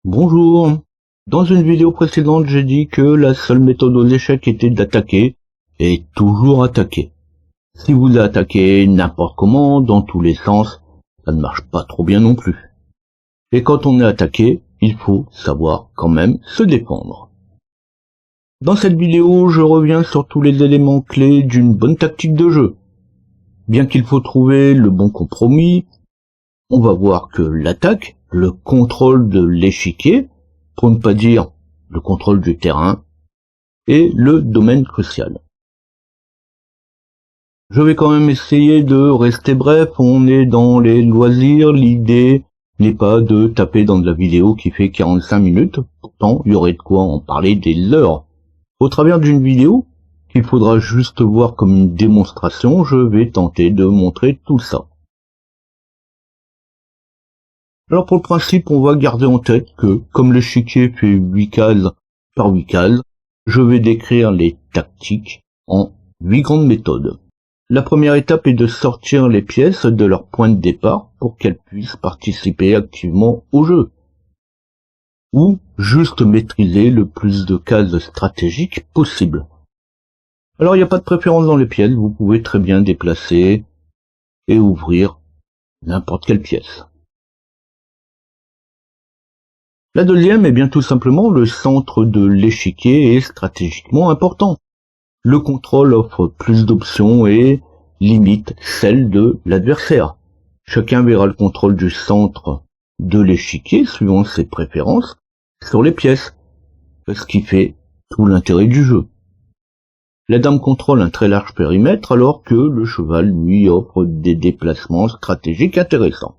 Bonjour. Dans une vidéo précédente, j'ai dit que la seule méthode aux échecs était d'attaquer et toujours attaquer. Si vous attaquez n'importe comment, dans tous les sens, ça ne marche pas trop bien non plus. Et quand on est attaqué, il faut savoir quand même se défendre. Dans cette vidéo, je reviens sur tous les éléments clés d'une bonne tactique de jeu. Bien qu'il faut trouver le bon compromis, on va voir que l'attaque, le contrôle de l'échiquier, pour ne pas dire le contrôle du terrain, est le domaine crucial. Je vais quand même essayer de rester bref, on est dans les loisirs, l'idée n'est pas de taper dans de la vidéo qui fait 45 minutes, pourtant il y aurait de quoi en parler des heures. Au travers d'une vidéo, qu'il faudra juste voir comme une démonstration, je vais tenter de montrer tout ça. Alors pour le principe, on va garder en tête que, comme l'échiquier fait 8 cases par 8 cases, je vais décrire les tactiques en 8 grandes méthodes. La première étape est de sortir les pièces de leur point de départ pour qu'elles puissent participer activement au jeu. Ou juste maîtriser le plus de cases stratégiques possible. Alors il n'y a pas de préférence dans les pièces, vous pouvez très bien déplacer et ouvrir n'importe quelle pièce. La deuxième est bien tout simplement le centre de l'échiquier est stratégiquement important. Le contrôle offre plus d'options et limite celle de l'adversaire. Chacun verra le contrôle du centre de l'échiquier suivant ses préférences sur les pièces, ce qui fait tout l'intérêt du jeu. La dame contrôle un très large périmètre alors que le cheval lui offre des déplacements stratégiques intéressants.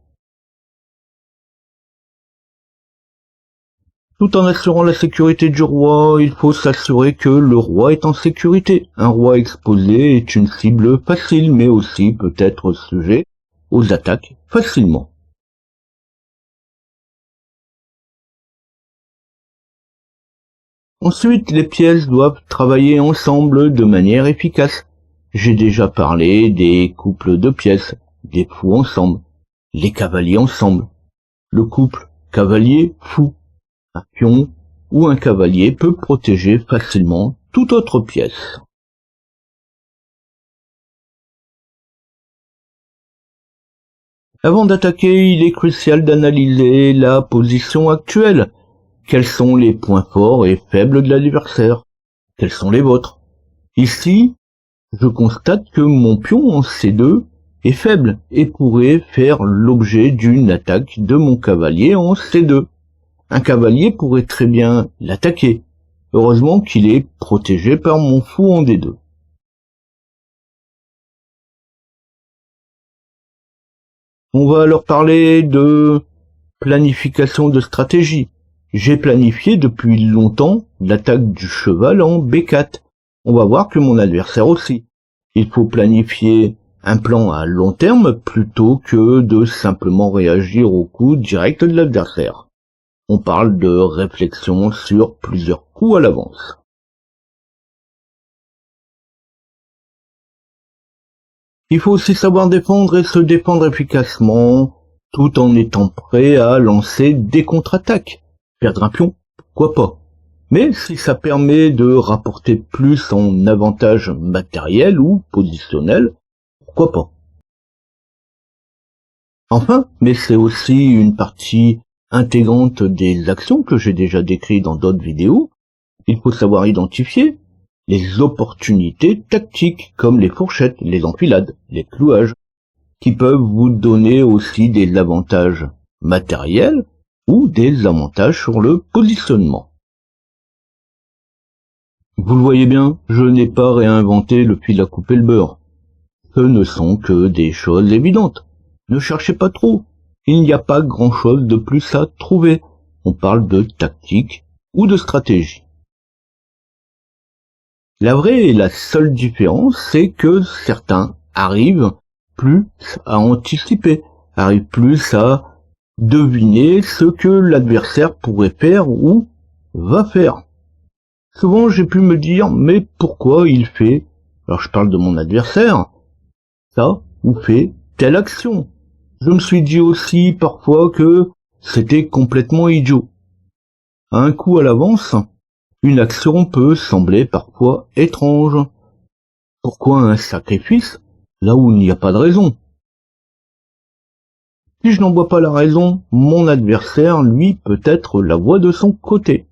Tout en assurant la sécurité du roi, il faut s'assurer que le roi est en sécurité. Un roi exposé est une cible facile, mais aussi peut être sujet aux attaques facilement. Ensuite, les pièces doivent travailler ensemble de manière efficace. J'ai déjà parlé des couples de pièces, des fous ensemble, les cavaliers ensemble. Le couple cavalier-fou. Un pion ou un cavalier peut protéger facilement toute autre pièce. Avant d'attaquer, il est crucial d'analyser la position actuelle. Quels sont les points forts et faibles de l'adversaire? Quels sont les vôtres? Ici, je constate que mon pion en C2 est faible et pourrait faire l'objet d'une attaque de mon cavalier en C2. Un cavalier pourrait très bien l'attaquer. Heureusement qu'il est protégé par mon fou en D2. On va alors parler de planification de stratégie. J'ai planifié depuis longtemps l'attaque du cheval en B4. On va voir que mon adversaire aussi. Il faut planifier un plan à long terme plutôt que de simplement réagir au coup direct de l'adversaire. On parle de réflexion sur plusieurs coups à l'avance. Il faut aussi savoir défendre et se défendre efficacement, tout en étant prêt à lancer des contre-attaques. Perdre un pion, pourquoi pas. Mais si ça permet de rapporter plus en avantage matériel ou positionnel, pourquoi pas. Enfin, mais c'est aussi une partie intégrante des actions que j'ai déjà décrites dans d'autres vidéos, il faut savoir identifier les opportunités tactiques comme les fourchettes, les enfilades, les clouages, qui peuvent vous donner aussi des avantages matériels ou des avantages sur le positionnement. Vous le voyez bien, je n'ai pas réinventé le fil à couper le beurre. Ce ne sont que des choses évidentes. Ne cherchez pas trop. Il n'y a pas grand-chose de plus à trouver. On parle de tactique ou de stratégie. La vraie et la seule différence, c'est que certains arrivent plus à anticiper, arrivent plus à deviner ce que l'adversaire pourrait faire ou va faire. Souvent, j'ai pu me dire, mais pourquoi il fait, alors je parle de mon adversaire, ça ou fait telle action. Je me suis dit aussi parfois que c'était complètement idiot. un coup à l'avance, une action peut sembler parfois étrange. Pourquoi un sacrifice là où il n'y a pas de raison? Si je n'en vois pas la raison, mon adversaire, lui, peut être la voie de son côté.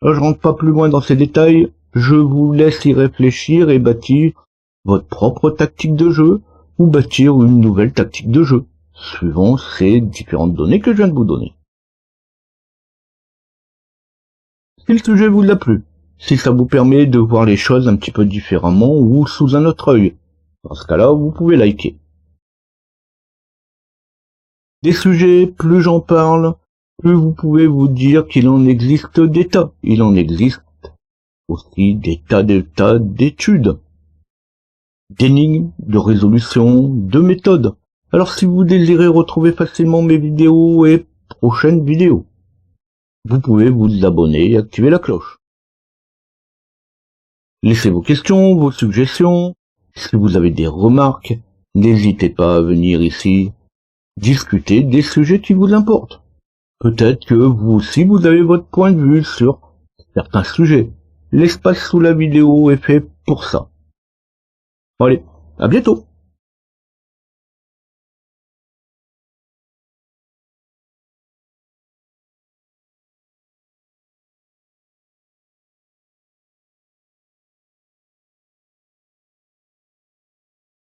Là, je rentre pas plus loin dans ces détails, je vous laisse y réfléchir et bâtir votre propre tactique de jeu ou bâtir une nouvelle tactique de jeu, suivant ces différentes données que je viens de vous donner. Si le sujet vous a plu, si ça vous permet de voir les choses un petit peu différemment ou sous un autre œil, dans ce cas-là, vous pouvez liker. Des sujets, plus j'en parle, plus vous pouvez vous dire qu'il en existe des tas. Il en existe aussi des tas d'études, d'énigmes, de résolutions, de méthodes. Alors si vous désirez retrouver facilement mes vidéos et prochaines vidéos, vous pouvez vous abonner et activer la cloche. Laissez vos questions, vos suggestions. Si vous avez des remarques, n'hésitez pas à venir ici discuter des sujets qui vous importent. Peut-être que vous aussi vous avez votre point de vue sur certains sujets. L'espace sous la vidéo est fait pour ça. Allez, à bientôt!